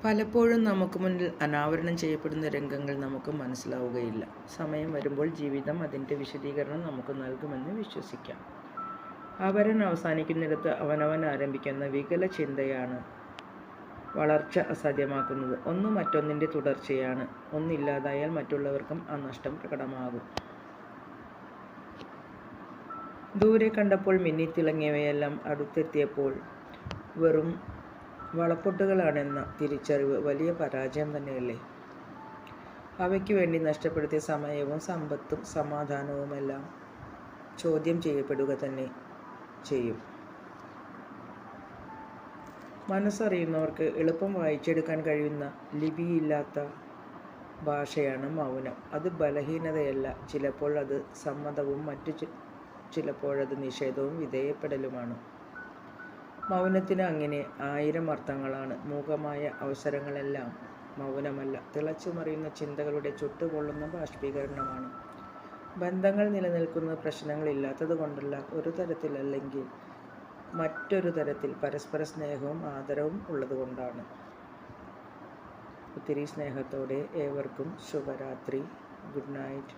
പലപ്പോഴും നമുക്ക് മുന്നിൽ അനാവരണം ചെയ്യപ്പെടുന്ന രംഗങ്ങൾ നമുക്ക് മനസ്സിലാവുകയില്ല. സമയം വരുമ്പോൾ ജീവിതം അതിൻ്റെ വിശദീകരണം നമുക്ക് നൽകുമെന്ന് വിശ്വസിക്കാം. അവരൻ അവസാനിക്കുന്നിടത്ത് അവനവൻ ആരംഭിക്കുന്ന വികല ചിന്തയാണ് വളർച്ച അസാധ്യമാക്കുന്നത്. ഒന്ന് മറ്റൊന്നിൻ്റെ തുടർച്ചയാണ്. ഒന്നില്ലാതായാൽ മറ്റുള്ളവർക്കും ആ നഷ്ടം പ്രകടമാകും. ദൂരെ കണ്ടപ്പോൾ മിന്നിത്തിളങ്ങിയവയെല്ലാം അടുത്തെത്തിയപ്പോൾ വെറും വളപ്പൊട്ടുകളാണെന്ന തിരിച്ചറിവ് വലിയ പരാജയം തന്നെയല്ലേ? അവയ്ക്ക് വേണ്ടി നഷ്ടപ്പെടുത്തിയ സമയവും സമ്പത്തും സമാധാനവുമെല്ലാം ചോദ്യം ചെയ്യപ്പെടുക തന്നെ ചെയ്യും. മനസ്സറിയുന്നവർക്ക് എളുപ്പം വായിച്ചെടുക്കാൻ കഴിയുന്ന ലിപിയില്ലാത്ത ഭാഷയാണ് മൗനം. അത് ബലഹീനതയല്ല, ചിലപ്പോൾ അത് സമ്മതവും ചിലപ്പോഴത് നിഷേധവും വിധേയപ്പെടലുമാണ്. മൗനത്തിന് അങ്ങനെ 1000 അർത്ഥങ്ങളാണ്. മൂകമായ അവസരങ്ങളെല്ലാം മൗനമല്ല, തിളച്ചുമറിയുന്ന ചിന്തകളുടെ ചുട്ടുപൊള്ളുന്ന ബാഷ്പീകരണമാണ്. ബന്ധങ്ങൾ നിലനിൽക്കുന്നത് പ്രശ്നങ്ങളില്ലാത്തത് കൊണ്ടല്ല, ഒരു തരത്തിലല്ലെങ്കിൽ മറ്റൊരു തരത്തിൽ പരസ്പര സ്നേഹവും ആദരവും ഉള്ളതുകൊണ്ടാണ്. ഒത്തിരി സ്നേഹത്തോടെ ഏവർക്കും ശുഭരാത്രി. Good night.